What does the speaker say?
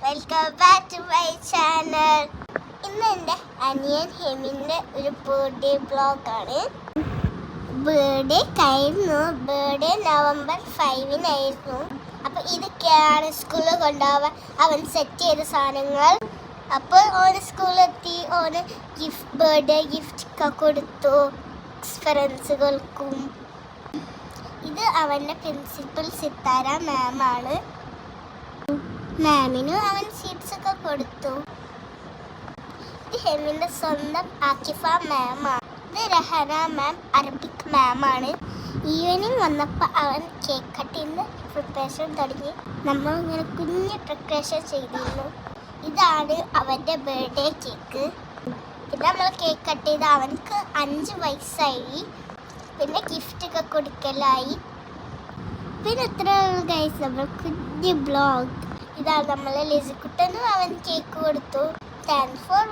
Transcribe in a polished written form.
Welcome back to my channel. ഇന്ന് എൻ്റെ അനിയൻ ഹെമിൻ്റെ ഒരു ബർത്ത്ഡേ വ്ളോഗാണ്. ബർത്ത്ഡേ കഴിഞ്ഞു. ബർത്ത്ഡേ November 5 അപ്പോൾ ഇതൊക്കെയാണ് സ്കൂളിൽ കൊണ്ടുപോകാൻ അവൻ സെറ്റ് ചെയ്ത സാധനങ്ങൾ. അപ്പോൾ ഓന് സ്കൂളിലെത്തി, ഓന് ബർത്ത്ഡേ ഗിഫ്റ്റ് ഒക്കെ കൊടുത്തു ഫ്രണ്ട്സുകൾക്കും. ഇത് അവൻ്റെ പ്രിൻസിപ്പൽ സിത്താര മാമാണ്. മാമിനും അവൻ സ്വീറ്റ്സ് ഒക്കെ കൊടുത്തു. ഇത് ഹെമിൻ്റെ സ്വന്തം ആക്കിഫ മാമാണ്. ഇത് രഹന മാം അറബിക് മാമാണ്. ഈവനിങ് വന്നപ്പോൾ അവൻ കേക്ക് കട്ടിങ് പ്രിപ്പറേഷൻ തുടങ്ങി. നമ്മൾ ഇങ്ങനെ കുഞ്ഞ് പ്രിപ്പറേഷൻ ചെയ്തിരുന്നു. ഇതാണ് അവൻ്റെ ബർത്ത്ഡേ കേക്ക്. പിന്നെ നമ്മൾ കേക്ക് കട്ട് ചെയ്ത് അവനക്ക് 5 വയസ്സായി. പിന്നെ ഗിഫ്റ്റൊക്കെ കൊടുക്കലായി. പിന്നെ ഇത്രയുള്ള ഗൈസ് നമ്മൾ കുഞ്ഞ് ബ്ലോഗ്. ഇതാണ് നമ്മൾ ലിസിക്കുട്ടനും അവൻ കേക്ക് കൊടുത്തു. Thanks for